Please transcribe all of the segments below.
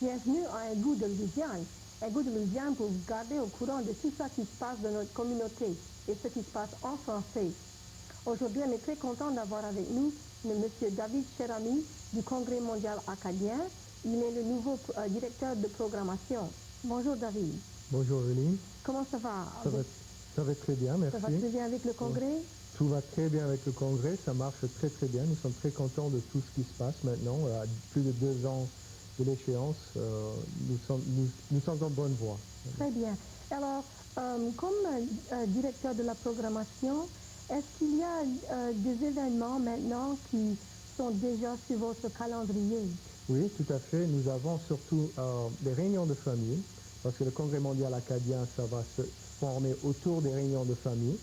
Bienvenue à Un goût de Louisiane. Un goût de Louisiane pour vous garder au courant de tout ça qui se passe dans notre communauté et ce qui se passe en français. Aujourd'hui, on est très content d'avoir avec nous le monsieur David Cherami du Congrès mondial acadien. Il est le nouveau directeur de programmation. Bonjour David. Bonjour Eveline. Comment ça va? Ça va très bien, merci. Ça va très bien avec le Congrès? Tout va très bien avec le Congrès, ça marche très très bien. Nous sommes très contents de tout ce qui se passe maintenant. À plus de 2 ans de l'échéance, nous sommes en bonne voie. Très bien. Alors, comme directeur de la programmation, est-ce qu'il y a des événements maintenant qui sont déjà sur votre calendrier? Oui, tout à fait. Nous avons surtout des réunions de famille, parce que le Congrès mondial acadien, ça va se former autour des réunions de famille.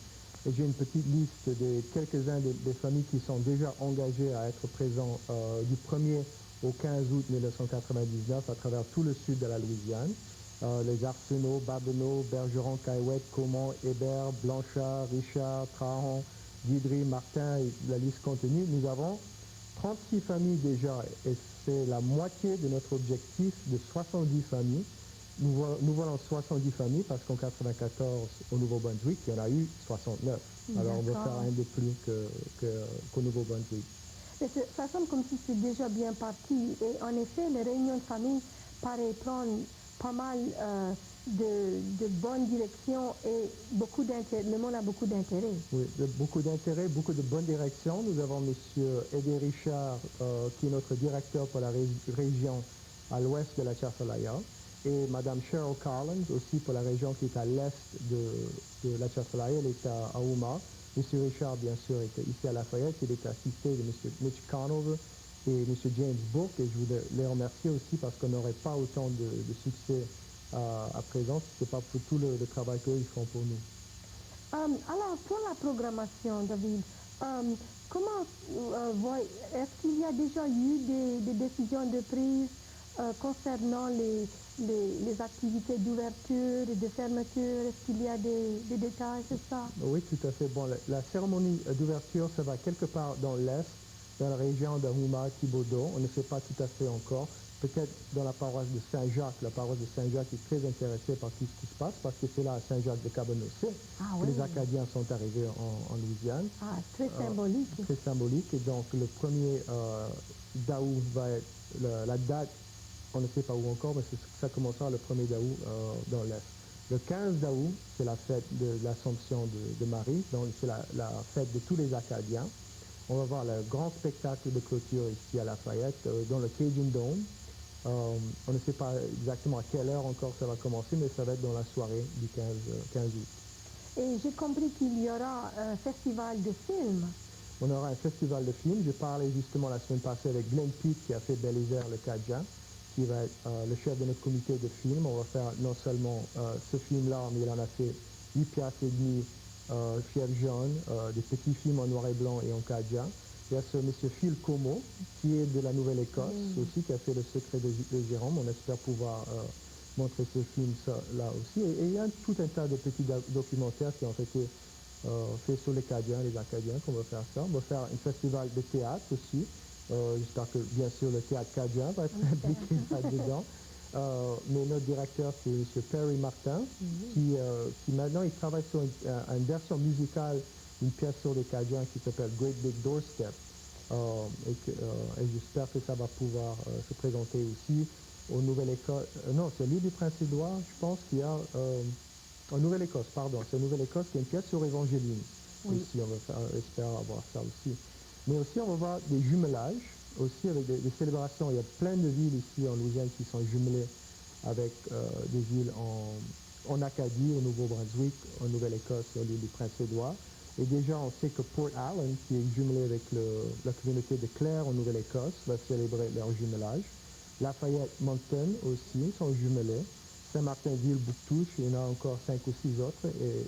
Et j'ai une petite liste de quelques-uns des familles qui sont déjà engagées à être présents du 1er au 15 août 1999 à travers tout le sud de la Louisiane. Les Arsenault, Babineau, Bergeron, Caillouette, Caumont, Hébert, Blanchard, Richard, Trahan, Guidry, Martin, et la liste continue. Nous avons 36 familles déjà et c'est la moitié de notre objectif de 70 familles. Nous voulons 70 familles parce qu'en 1994, au Nouveau-Brunswick, il y en a eu 69. Alors on va faire un de plus qu'au Nouveau-Brunswick. Ça semble comme si c'est déjà bien parti. Et en effet, les réunions de famille paraissent prendre pas mal de bonnes directions et beaucoup d'intérêt. Le monde a beaucoup d'intérêt. Oui, beaucoup d'intérêt, beaucoup de bonnes directions. Nous avons M. Eddie Richard, qui est notre directeur pour la région à l'ouest de la Chafalaya, et Mme Cheryl Collins, aussi pour la région qui est à l'est de la Chafalaya, elle est à Houma. M. Richard, bien sûr, était ici à Lafayette. Il est assisté de M. Mitch Conover et M. James Bourke. Et je voulais les remercier aussi parce qu'on n'aurait pas autant de succès à présent si ce n'est pas pour tout le travail qu'ils font pour nous. Alors, pour la programmation, David, est-ce qu'il y a déjà eu des décisions de prise concernant les activités d'ouverture et de fermeture? Est-ce qu'il y a des détails sur ça? Oui, tout à fait. Bon, la cérémonie d'ouverture, ça va quelque part dans l'est, dans la région de Houma, Thibodaux. On ne sait pas tout à fait encore. Peut-être dans la paroisse de Saint-Jacques. La paroisse de Saint-Jacques est très intéressée par tout ce qui se passe parce que c'est là à Saint-Jacques de Cabanosset que les Acadiens sont arrivés en Louisiane. Ah, très symbolique. Très symbolique. Et donc le 1er d'août va être la date, on ne sait pas où encore, mais ça commencera le 1er d'août dans l'Est. Le 15 d'août, c'est la fête de l'Assomption de Marie, donc c'est la fête de tous les Acadiens. On va voir le grand spectacle de clôture ici à Lafayette, dans le Cajun Dome. On ne sait pas exactement à quelle heure encore ça va commencer, mais ça va être dans la soirée du 15 août. Et j'ai compris qu'il y aura un festival de films. On aura un festival de films. J'ai parlé justement la semaine passée avec Glenn Pitt qui a fait Bel Isère le Cajun, qui va être le chef de notre comité de films. On va faire non seulement ce film-là, mais il en a fait 8 piastres et demi, Fièvre jaune, des petits films en noir et blanc et en Cajun. Il y a ce M. Phil Como, qui est de la Nouvelle-Écosse aussi, qui a fait Le Secret de Jérôme. On espère pouvoir montrer ce film-là aussi. Et il y a tout un tas de petits documentaires qui ont été faits sur les Acadiens, qu'on va faire ça. On va faire un festival de théâtre aussi. J'espère que, bien sûr, le théâtre Cajun va être impliqué là-dedans. Mais notre directeur, c'est M. Perry Martin, qui maintenant, il travaille sur une version musicale d'une pièce sur les Cajuns qui s'appelle Great Big Doorstep. Et j'espère que ça va pouvoir se présenter aussi au Nouvelle-Écosse. Non, c'est l'île du Prince-Édouard, je pense qu'il y a... en Nouvelle-Écosse, pardon. C'est en Nouvelle-Écosse qu'il y a une pièce sur Évangéline. Aussi, on espère avoir ça aussi. Mais aussi, on va voir des jumelages, aussi avec des célébrations. Il y a plein de villes ici en Louisiane qui sont jumelées avec des villes en Acadie, au Nouveau-Brunswick, en Nouvelle-Écosse, sur l'île du Prince-Édouard. Et déjà, on sait que Port Allen, qui est jumelé avec la communauté de Clare en Nouvelle-Écosse, va célébrer leur jumelage. Lafayette, Moncton aussi sont jumelés. Saint-Martin-Ville, Bouctouche, il y en a encore 5 ou 6 autres. Et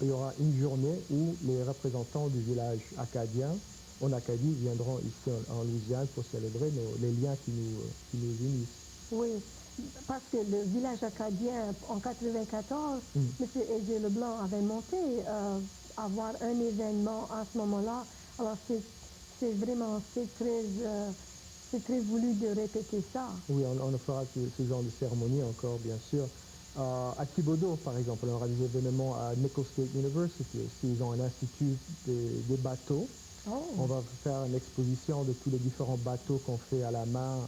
il y aura une journée où les représentants du village acadien en Acadie viendront ici en Louisiane pour célébrer les liens qui nous unissent. Oui, parce que le village acadien, en 1994, M. Aigé Leblanc avait monté avoir un événement à ce moment-là. Alors c'est vraiment, c'est c'est très voulu de répéter ça. Oui, on fera ce genre de cérémonie encore, bien sûr. À Thibodaux, par exemple, on aura des événements à Nicholls State University aussi. Ils ont un institut des bateaux. Oh. On va faire une exposition de tous les différents bateaux qu'on fait à la main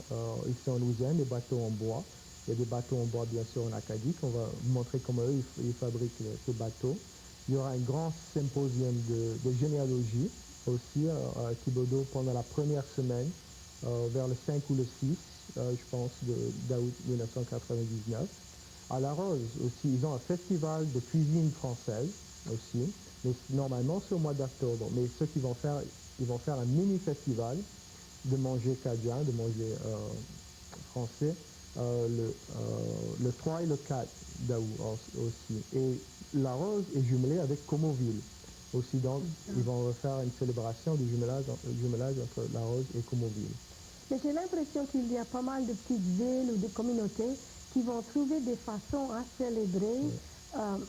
ici en Louisiane, des bateaux en bois. Il y a des bateaux en bois, bien sûr, en Acadie, qu'on va montrer comment eux, ils fabriquent ces bateaux. Il y aura un grand symposium de généalogie aussi à Thibodaux pendant la première semaine, vers le 5 ou le 6, je pense, d'août 1999. À La Rose aussi, ils ont un festival de cuisine française aussi, mais normalement c'est au mois d'octobre. Mais ce qu'ils vont faire, ils vont faire un mini-festival de manger cadien, de manger français, le 3 et le 4 d'août aussi. Et La Rose est jumelée avec Comoville aussi, donc ils vont faire une célébration du jumelage entre La Rose et Comoville. Mais j'ai l'impression qu'il y a pas mal de petites villes ou de communautés qui vont trouver des façons à célébrer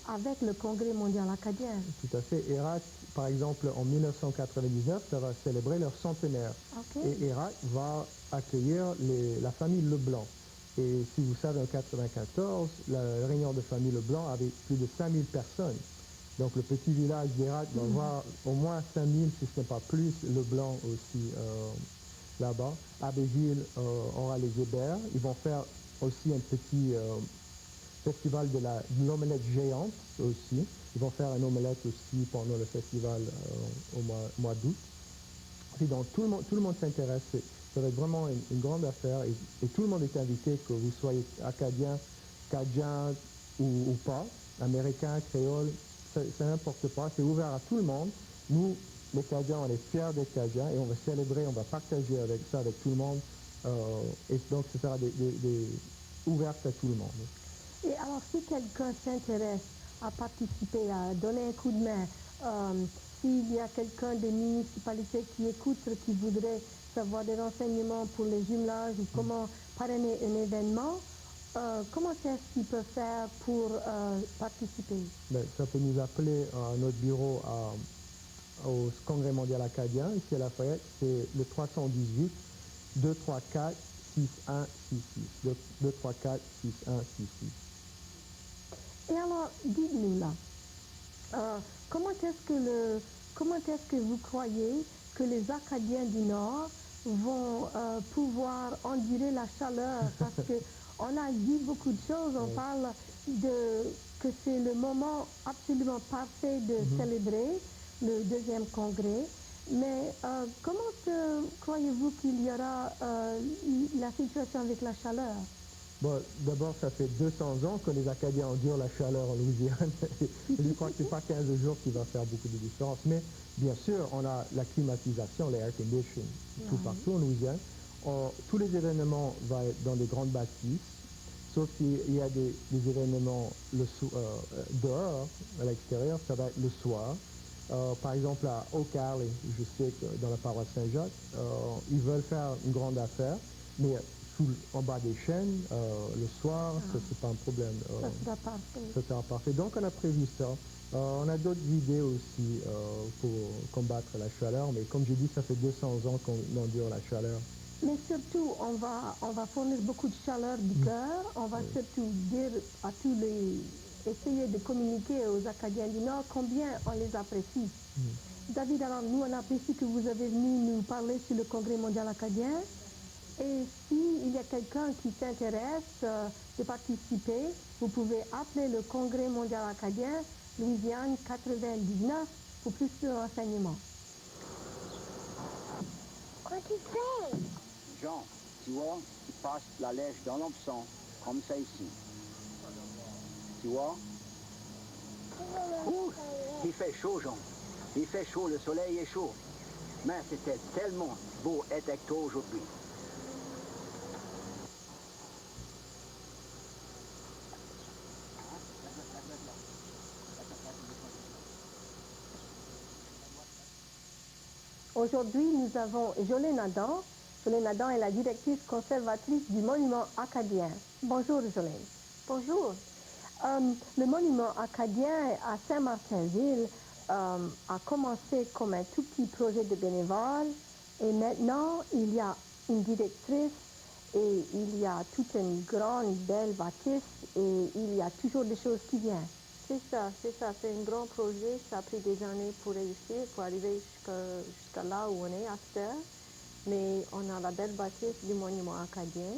avec le Congrès mondial acadien. Tout à fait. Erath, par exemple, en 1999, ça va célébrer leur centenaire. Okay. Et Erath va accueillir la famille Leblanc. Et si vous savez, en 1994, la réunion de famille Leblanc avait plus de 5000 personnes. Donc le petit village d'Erath va avoir au moins 5000, si ce n'est pas plus, Leblanc aussi là-bas. Abbeville aura les Hébert. Ils vont faire aussi un petit festival de l'omelette géante aussi. Ils vont faire une omelette aussi pendant le festival au mois d'août. Et donc tout le monde s'intéresse. Ça va être vraiment une grande affaire et tout le monde est invité, que vous soyez acadien, cadien ou pas, américain, créole, ça n'importe pas. C'est ouvert à tout le monde. Nous, les Cadiens, on est fiers d'être Cadiens et on va célébrer, on va partager avec tout le monde. Et donc ce sera ouvert à tout le monde. Et alors, si quelqu'un s'intéresse à participer, à donner un coup de main, s'il y a quelqu'un des municipalités qui écoute, qui voudrait savoir des renseignements pour les jumelages ou comment parrainer un événement, comment est-ce qu'il peut faire pour participer? Ben, ça peut nous appeler à notre bureau au Congrès mondial acadien, ici à Lafayette, c'est le 318 234 6166. 234 6166. Et alors, dites-nous là, comment est-ce que vous croyez que les Acadiens du Nord vont pouvoir endurer la chaleur? Parce qu'on a dit beaucoup de choses, on parle que c'est le moment absolument parfait de célébrer le deuxième congrès, mais comment croyez-vous qu'il y aura la situation avec la chaleur? Bon, d'abord, ça fait 200 ans que les Acadiens endurent la chaleur en Louisiane. Je crois que ce n'est pas 15 jours qui va faire beaucoup de différence. Mais bien sûr, on a la climatisation, les air conditioning, tout partout en Louisiane. Tous les événements vont être dans des grandes bâtisses, sauf qu'il y a des événements dehors, à l'extérieur, ça va être le soir. Par exemple, à Oak-Alley, je sais que dans la paroisse Saint-Jacques, ils veulent faire une grande affaire, mais en bas des chaînes, le soir, ça c'est pas un problème. Ça sera parfait. Ça sera parfait. Donc on a prévu ça. On a d'autres idées aussi pour combattre la chaleur, mais comme je dis, ça fait 200 ans qu'on endure la chaleur. Mais surtout, on va fournir beaucoup de chaleur du cœur. On va surtout dire à essayer de communiquer aux Acadiens du Nord combien on les apprécie. David, alors nous, on apprécie que vous avez venu nous parler sur le Congrès mondial acadien. Et s'il y a quelqu'un qui s'intéresse de participer, vous pouvez appeler le Congrès mondial acadien, Louisiane 99, pour plus de renseignements. Quoi tu fais? Jean, tu vois, tu passes la lèche dans l'option, comme ça ici. Tu vois? Ouh, il fait chaud, Jean. Il fait chaud, le soleil est chaud. Mais c'était tellement beau être avec toi aujourd'hui. Aujourd'hui, nous avons Jolene Adam. Jolene Adam est la directrice conservatrice du monument acadien. Bonjour Jolene. Bonjour. Le monument acadien à Saint-Martinville a commencé comme un tout petit projet de bénévoles et maintenant il y a une directrice et il y a toute une grande, belle bâtisse et il y a toujours des choses qui viennent. C'est ça, c'est un grand projet, ça a pris des années pour réussir, pour arriver jusqu'à là où on est à cette heure. Mais on a la belle bâtisse du monument acadien.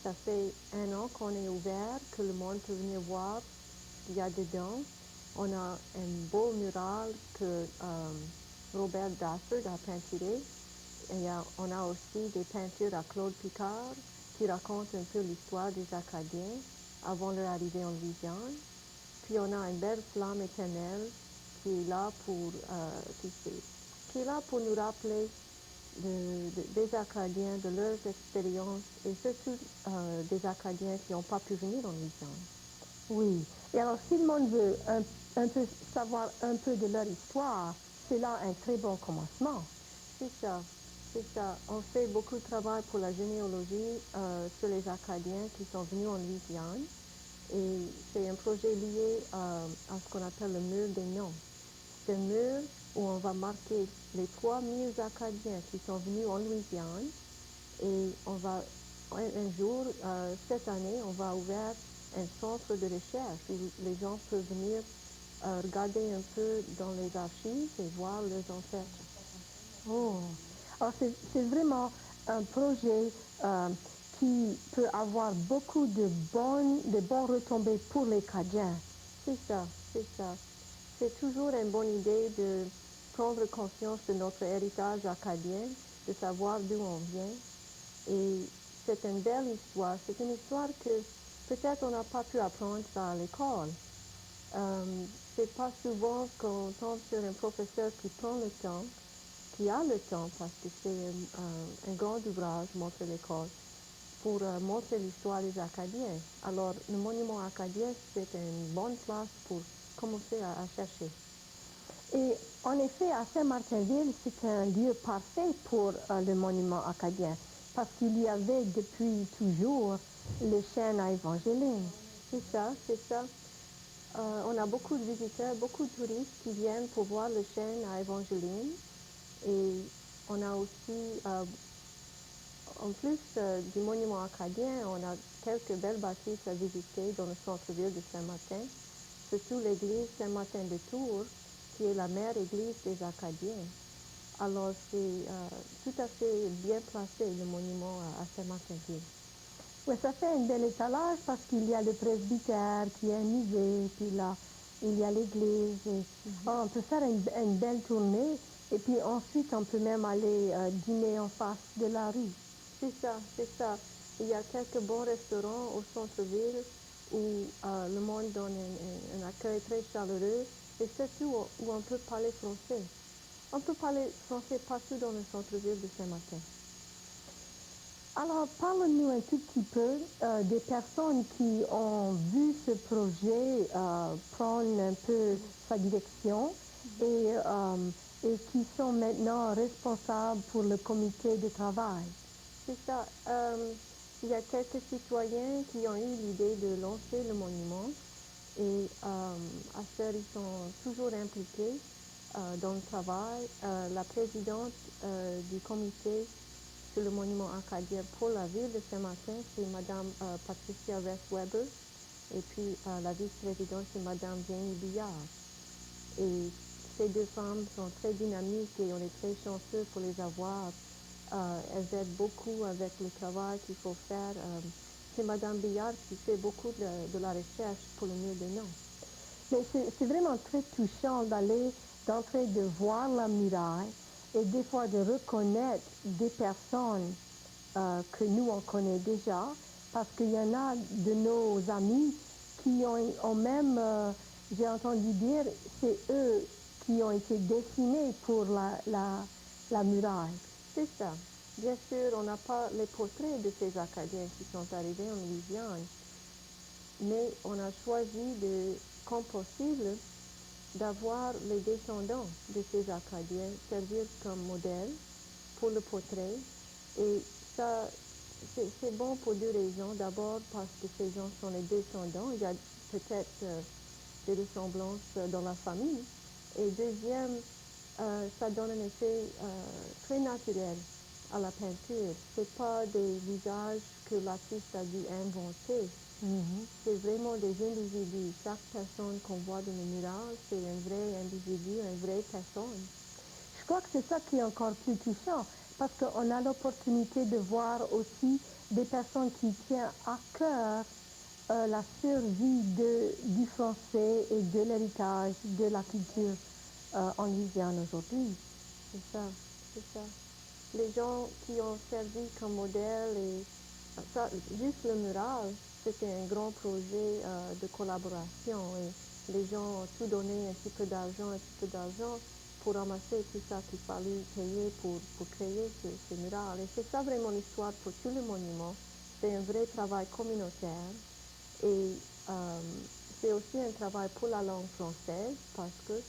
Ça fait 1 an qu'on est ouvert, que le monde peut venir voir ce qu'il y a dedans. On a un beau mural que Robert Dafford a peinturé. Et on a aussi des peintures à Claude Picard qui racontent un peu l'histoire des Acadiens avant leur arrivée en Louisiane. Puis on a une belle flamme éternelle qui est là pour, qui est là pour nous rappeler des Acadiens, de leurs expériences et surtout des Acadiens qui n'ont pas pu venir en Louisiane. Oui. Et alors, si le monde veut un peu savoir un peu de leur histoire, c'est là un très bon commencement. C'est ça, c'est ça. On fait beaucoup de travail pour la généalogie sur les Acadiens qui sont venus en Louisiane. Et c'est un projet lié à ce qu'on appelle le mur des noms. C'est un mur où on va marquer les 3000 Acadiens qui sont venus en Louisiane. Et on va, un jour, cette année, on va ouvrir un centre de recherche où les gens peuvent venir regarder un peu dans les archives et voir leurs ancêtres. Oh, alors c'est vraiment un projet qui peut avoir beaucoup de bons retombées pour les Cadiens. C'est ça, c'est ça. C'est toujours une bonne idée de prendre conscience de notre héritage acadien, de savoir d'où on vient. Et c'est une belle histoire. C'est une histoire que peut-être on n'a pas pu apprendre ça à l'école. C'est pas souvent qu'on tombe sur un professeur qui prend le temps, qui a le temps, parce que c'est un grand ouvrage, montrer l'école, pour montrer l'histoire des Acadiens. Alors, le monument acadien, c'est une bonne place pour commencer à chercher. Et en effet, à Saint-Martinville, c'est un lieu parfait pour le monument acadien, parce qu'il y avait depuis toujours le chêne à Évangeline. C'est ça, c'est ça. On a beaucoup de visiteurs, beaucoup de touristes qui viennent pour voir le chêne à Évangeline. Et on a aussi, en plus du monument acadien, on a quelques belles bâtisses à visiter dans le centre-ville de Saint-Martin, surtout l'église Saint-Martin de Tours, qui est la mère église des Acadiens. Alors c'est tout à fait bien placé, le monument à Saint-Martinville. Oui, ça fait un bel étalage parce qu'il y a le presbytère qui est un musée, puis là, il y a l'église. On peut faire une belle tournée et puis ensuite on peut même aller dîner en face de la rue. C'est ça, c'est ça. Il y a quelques bons restaurants au centre-ville où le monde donne un accueil très chaleureux et surtout où on peut parler français. On peut parler français partout dans le centre-ville de Saint-Martin. Alors, parle-nous un tout petit peu des personnes qui ont vu ce projet prendre un peu sa direction et qui sont maintenant responsables pour le comité de travail. C'est ça. Il y a quelques citoyens qui ont eu l'idée de lancer le monument et à ce ils sont toujours impliqués dans le travail. La présidente du comité sur le monument acadien pour la ville de Saint-Martin, c'est Mme Patricia West-Weber. Et puis la vice-présidente, c'est Mme Jenny Billard. Et ces deux femmes sont très dynamiques et on est très chanceux pour les avoir. Elles aident beaucoup avec le travail qu'il faut faire. C'est Mme Billard qui fait beaucoup de la recherche pour le mur des noms. Mais c'est vraiment très touchant d'entrer, de voir la muraille et des fois de reconnaître des personnes que nous on connaît déjà, parce qu'il y en a de nos amis qui ont même, j'ai entendu dire, c'est eux qui ont été dessinés pour la muraille. C'est ça. Bien sûr, on n'a pas les portraits de ces Acadiens qui sont arrivés en Louisiane, mais on a choisi comme possible, d'avoir les descendants de ces Acadiens servir comme modèle pour le portrait. Et ça, c'est bon pour deux raisons. D'abord, parce que ces gens sont les descendants. Il y a peut-être des ressemblances dans la famille. Et deuxième, ça donne un effet très naturel à la peinture. C'est pas des visages que l'artiste a dû inventer. C'est vraiment des individus. Chaque personne qu'on voit dans le mural, c'est un vrai individu, une vraie personne. Je crois que c'est ça qui est encore plus touchant, parce qu'on a l'opportunité de voir aussi des personnes qui tiennent à cœur la survie du français et de l'héritage de la culture en Louisiane aujourd'hui. C'est ça, c'est ça. Les gens qui ont servi comme modèle, et ça, juste le mural, c'était un grand projet de collaboration et les gens ont tout donné, un petit peu d'argent pour ramasser tout ça qu'il fallait payer pour créer ce mural. Et c'est ça vraiment l'histoire pour tout le monument. C'est un vrai travail communautaire et c'est aussi un travail pour la langue française parce que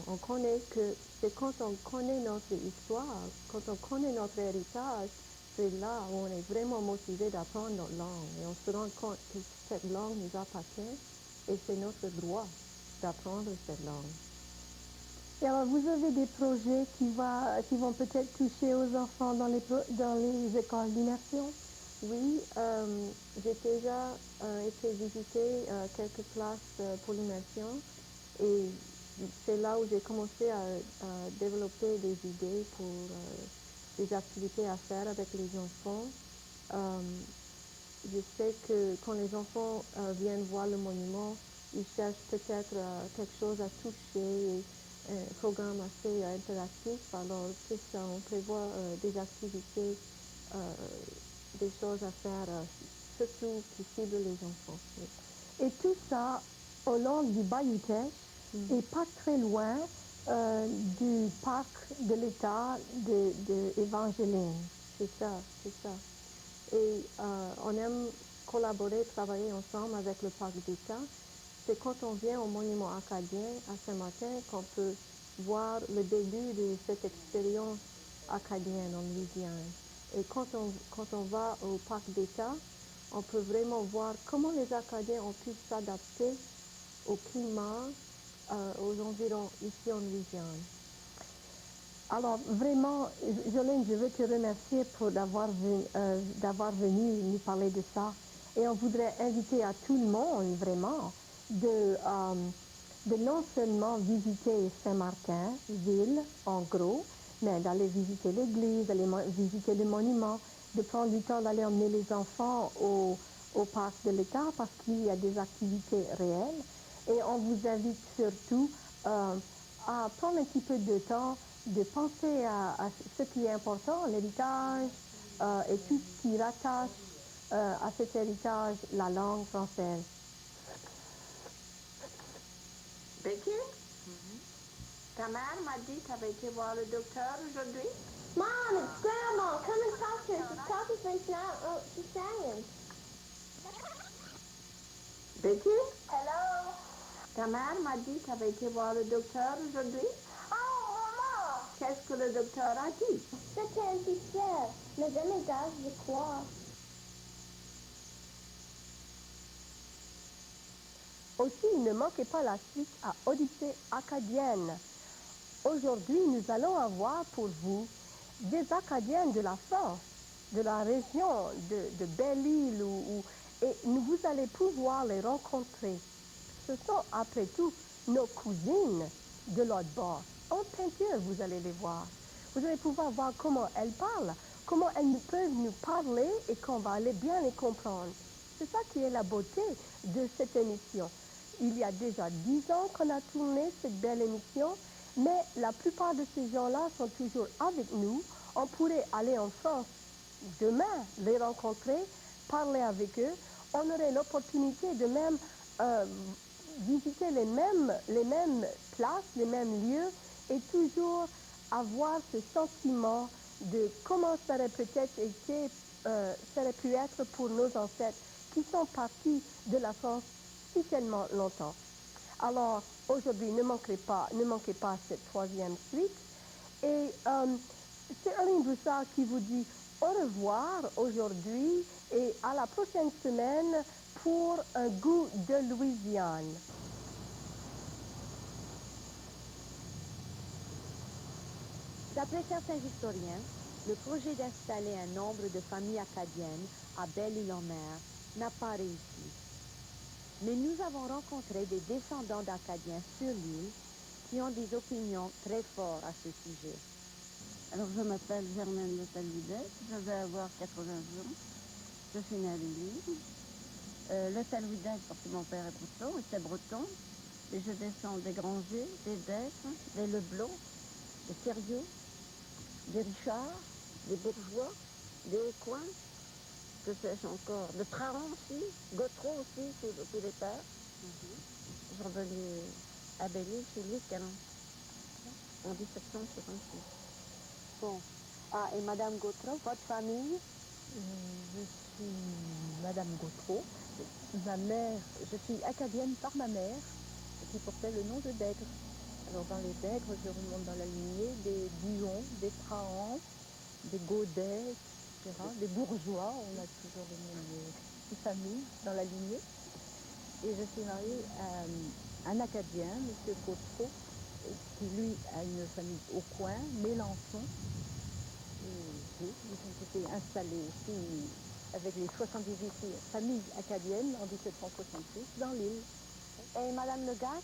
on connaît que c'est quand on connaît notre histoire, quand on connaît notre héritage, c'est là où on est vraiment motivé d'apprendre notre langue et on se rend compte que cette langue nous appartient et c'est notre droit d'apprendre cette langue. Et alors, vous avez des projets qui vont peut-être toucher aux enfants dans les écoles d'immersion? Oui, j'ai déjà été visiter quelques classes pour l'immersion et c'est là où j'ai commencé à développer des idées pour des activités à faire avec les enfants. Je sais que quand les enfants viennent voir le monument, ils cherchent peut-être quelque chose à toucher, et un programme assez interactif. Alors, c'est ça, on prévoit des activités, des choses à faire, surtout qui ciblent les enfants. Oui. Et tout ça au long du Bayou Teche et pas très loin du parc de l'État de Evangeline. C'est ça, c'est ça. Et on aime collaborer, travailler ensemble avec le parc d'État. C'est quand on vient au monument acadien à Saint-Martin qu'on peut voir le début de cette expérience acadienne en Louisiane. Et quand on va au parc d'État, on peut vraiment voir comment les Acadiens ont pu s'adapter au climat, aux environs ici en Louisiane. Alors vraiment, Jolene, je veux te remercier pour d'avoir venu nous parler de ça. Et on voudrait inviter à tout le monde vraiment de non seulement visiter Saint-Martin, ville en gros, mais d'aller visiter l'église, d'aller visiter le monument, de prendre du temps d'aller emmener les enfants au parc de l'État parce qu'il y a des activités réelles. Et on vous invite surtout à prendre un petit peu de temps de penser à ce qui est important, l'héritage et tout ce qui rattache à cet héritage la langue française. Becky? Ta mère m'a dit que tu avais été voir le docteur aujourd'hui? Mom, it's Grandma. Come and talk to her. She's talking right now. Oh, she's saying. Becky? Hello? Ta mère m'a dit que tu avais été voir le docteur aujourd'hui? Oh, Maman! Qu'est-ce que le docteur a dit? C'était infectieux, mais jamais d'âge, je crois. Aussi, ne manquez pas la suite à Odyssée acadienne. Aujourd'hui, nous allons avoir pour vous des Acadiennes de la France, de la région de Belle-Île, et vous allez pouvoir les rencontrer. Ce sont, après tout, nos cousines de l'autre bord. En peinture, vous allez les voir. Vous allez pouvoir voir comment elles parlent, comment elles peuvent nous parler et qu'on va bien les comprendre. C'est ça qui est la beauté de cette émission. Il y a déjà 10 ans qu'on a tourné cette belle émission, mais la plupart de ces gens-là sont toujours avec nous. On pourrait aller en France demain, les rencontrer, parler avec eux. On aurait l'opportunité de même visiter les mêmes places, les mêmes lieux et toujours avoir ce sentiment de comment ça aurait peut-être été, ça aurait pu être pour nos ancêtres qui sont partis de la France si tellement longtemps. Alors, aujourd'hui, ne manquez pas cette 3e suite. Et c'est Aline Broussard qui vous dit au revoir aujourd'hui et à la prochaine semaine pour un goût de Louisiane. D'après certains historiens, Le projet d'installer un nombre de familles acadiennes à Belle-Île-en-Mer n'a pas réussi. Mais nous avons rencontré des descendants d'Acadiens sur l'île qui ont des opinions très fortes à ce sujet. Alors, je m'appelle Germaine Le Taloudet, je vais avoir 80 ans. Je suis née à l'île. Le Taloudet, parce que mon père est breton, était breton. Et je descends des Grangers, des Dètres, des Leblond, des Thériault, des Richard, des Bourgeois, des Écoins, que sais-je encore, de Trahan aussi, Gautreau aussi, sous les terres. Je suis revenue à Belle-Île chez Louis XV, en 1766. Bon. Ah, et Madame Gautreau, votre famille? Je suis Madame Gautreau. Ma mère, je suis acadienne par ma mère, qui portait le nom de Dègre. Alors dans les Dègres, je remonte dans la lignée des Dion, des Trahan, des Godet, etc. Des bourgeois, on a toujours le nom de famille dans la lignée. Et je suis mariée à un Acadien, M. Gautreau, qui lui a une famille au coin, Mélenchon. Et ils ont été installés ici avec les 78 familles acadiennes en 1766 dans l'île. Et Madame Le Gac?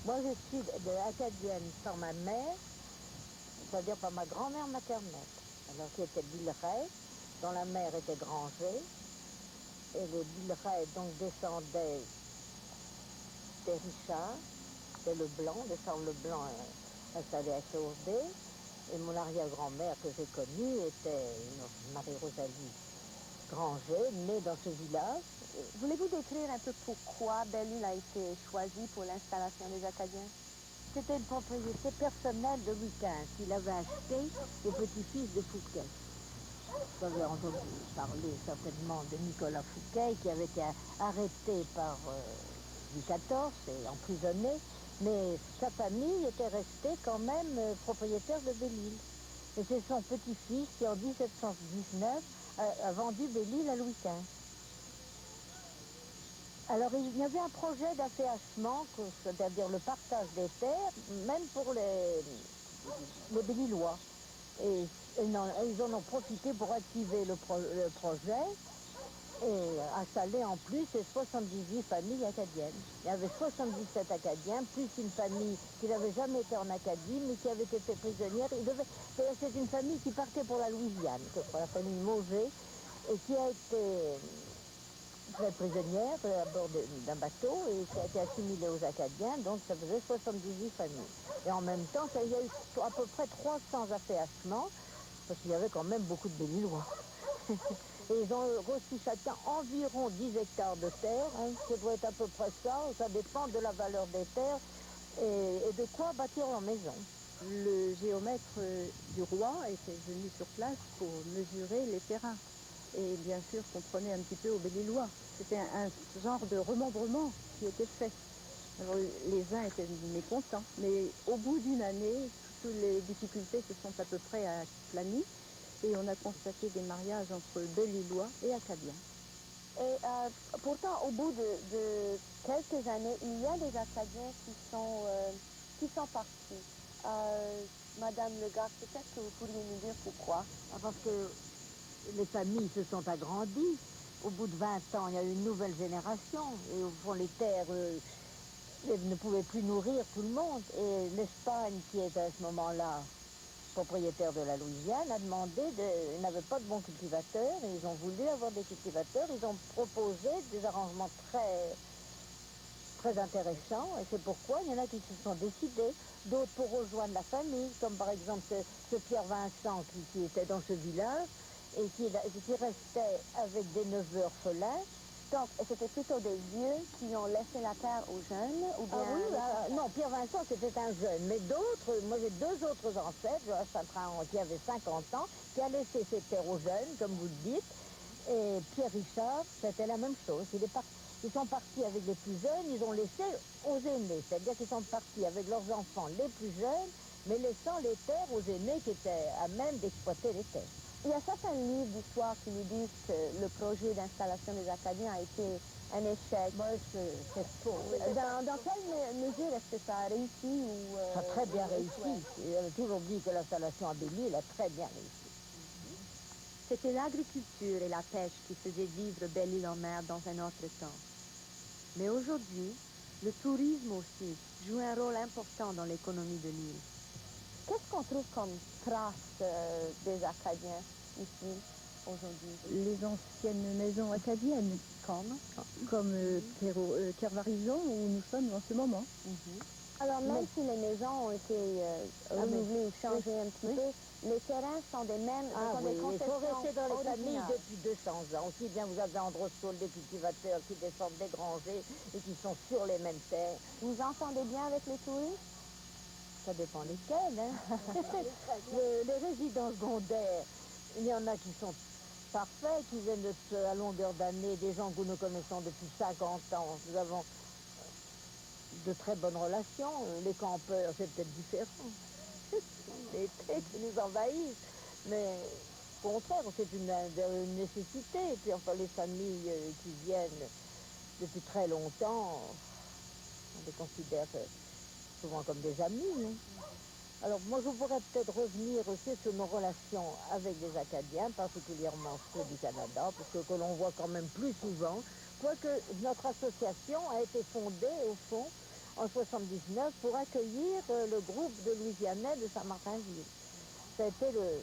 Moi, je suis acadienne par ma mère, c'est-à-dire par ma grand-mère maternelle, alors qui était Villeray, dont la mère était Granger, et les Villeray donc descendaient des Richard, des Leblanc, des Charles Leblanc installés à Chaudé, et mon arrière-grand-mère que j'ai connue était Marie-Rosalie Granger, née dans ce village. Voulez-vous décrire un peu pourquoi Belle-Île a été choisie pour l'installation des Acadiens? C'était une propriété personnelle de Louis XV qu'il avait acheté au petit-fils de Fouquet. Vous avez entendu parler certainement de Nicolas Fouquet qui avait été arrêté par Louis XIV et emprisonné, mais sa famille était restée quand même propriétaire de Belle-Île. Et c'est son petit-fils qui en 1719 a vendu Belle-Île à Louis XV. Alors il y avait un projet d'afféachement, c'est-à-dire le partage des terres, même pour les Belle-Îlois. Et ils en ont profité pour activer le projet et installer en plus ces 78 familles acadiennes. Il y avait 77 Acadiens, plus une famille qui n'avait jamais été en Acadie, mais qui avait été prisonnière. C'est une famille qui partait pour la Louisiane, la famille Mauger, et qui a été très prisonnière à bord d'un bateau et qui a été assimilée aux Acadiens, donc ça faisait 78 familles. Et en même temps, il y a eu à peu près 300 afféachements, parce qu'il y avait quand même beaucoup de Belle-Îlois. Et ils ont reçu chacun environ 10 hectares de terre, ça doit être à peu près ça dépend de la valeur des terres et de quoi bâtir leur maison. Le géomètre du roi était venu sur place pour mesurer les terrains. Et bien sûr comprenait un petit peu aux Belle-Îlois. C'était un genre de remembrement qui était fait. Alors les uns étaient mécontents, mais au bout d'une année, toutes les difficultés se sont à peu près aplanies et on a constaté des mariages entre Belle-Îlois et Acadiens. Et pourtant, au bout de quelques années, il y a des Acadiens qui sont partis. Madame Le Gac, peut-être que vous pourriez nous dire pourquoi? Parce que les familles se sont agrandies. Au bout de 20 ans, il y a eu une nouvelle génération. Et au fond, les terres ne pouvaient plus nourrir tout le monde. Et l'Espagne, qui était à ce moment-là propriétaire de la Louisiane, a demandé, ils n'avaient pas de bons cultivateurs, et ils ont voulu avoir des cultivateurs. Ils ont proposé des arrangements très, très intéressants. Et c'est pourquoi il y en a qui se sont décidés, d'autres pour rejoindre la famille, comme par exemple ce Pierre Vincent qui était dans ce village, et qui restait avec des neveux orphelins. Donc, c'était plutôt des vieux qui ont laissé la terre aux jeunes ou bien... Non, Pierre Vincent, c'était un jeune. Mais d'autres, moi j'ai deux autres ancêtres, Joachim Trahan, qui avait 50 ans, qui a laissé ses terres aux jeunes, comme vous le dites. Et Pierre Richard, c'était la même chose. Ils sont partis avec les plus jeunes, ils ont laissé aux aînés. C'est-à-dire qu'ils sont partis avec leurs enfants les plus jeunes, mais laissant les terres aux aînés qui étaient à même d'exploiter les terres. Il y a certains livres d'histoire qui nous disent que le projet d'installation des Acadiens a été un échec. Moi, c'est faux. Dans quelle mesure est-ce que ça a réussi ou ça a très bien réussi. Il avait toujours dit que l'installation à Belle-Île a très bien réussi. C'était l'agriculture et la pêche qui faisaient vivre Belle-Île-en-Mer dans un autre temps. Mais aujourd'hui, le tourisme aussi joue un rôle important dans l'économie de l'île. Qu'est-ce qu'on trouve comme traces des Acadiens ici, aujourd'hui? Les anciennes maisons acadiennes, comme Kervarison, où nous sommes en ce moment. Alors, même si les maisons ont été renouvelées ou changées un petit peu, les terrains sont des mêmes, Ah sont oui, des ils sont concessions restés dans les familles originales. depuis 200 ans. Aussi bien vous avez Androsol, des cultivateurs qui descendent des grangers et qui sont sur les mêmes terres. Vous entendez bien avec les touristes? Ça dépend lesquels, hein. Les résidents secondaires, il y en a qui sont parfaits, qui viennent à longueur d'année, des gens que nous connaissons depuis 50 ans. Nous avons de très bonnes relations. Les campeurs, c'est peut-être différent. Les faits qui nous envahissent. Mais au contraire, c'est une nécessité. Et puis enfin, les familles qui viennent depuis très longtemps, on les considère souvent comme des amis. Hein. Alors moi, je pourrais peut-être revenir aussi sur nos relations avec les Acadiens, particulièrement ceux du Canada, parce que l'on voit quand même plus souvent, quoique notre association a été fondée, au fond, en 79 pour accueillir le groupe de Louisianais de Saint-Martinville. Ça a été le...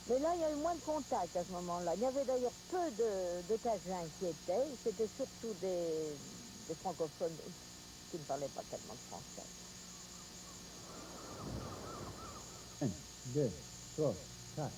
Mais là, il y a eu moins de contacts à ce moment-là. Il y avait d'ailleurs peu de Cajuns qui étaient. C'était surtout des francophones qui ne parlaient pas tellement de français. 1, 2, 3, 4.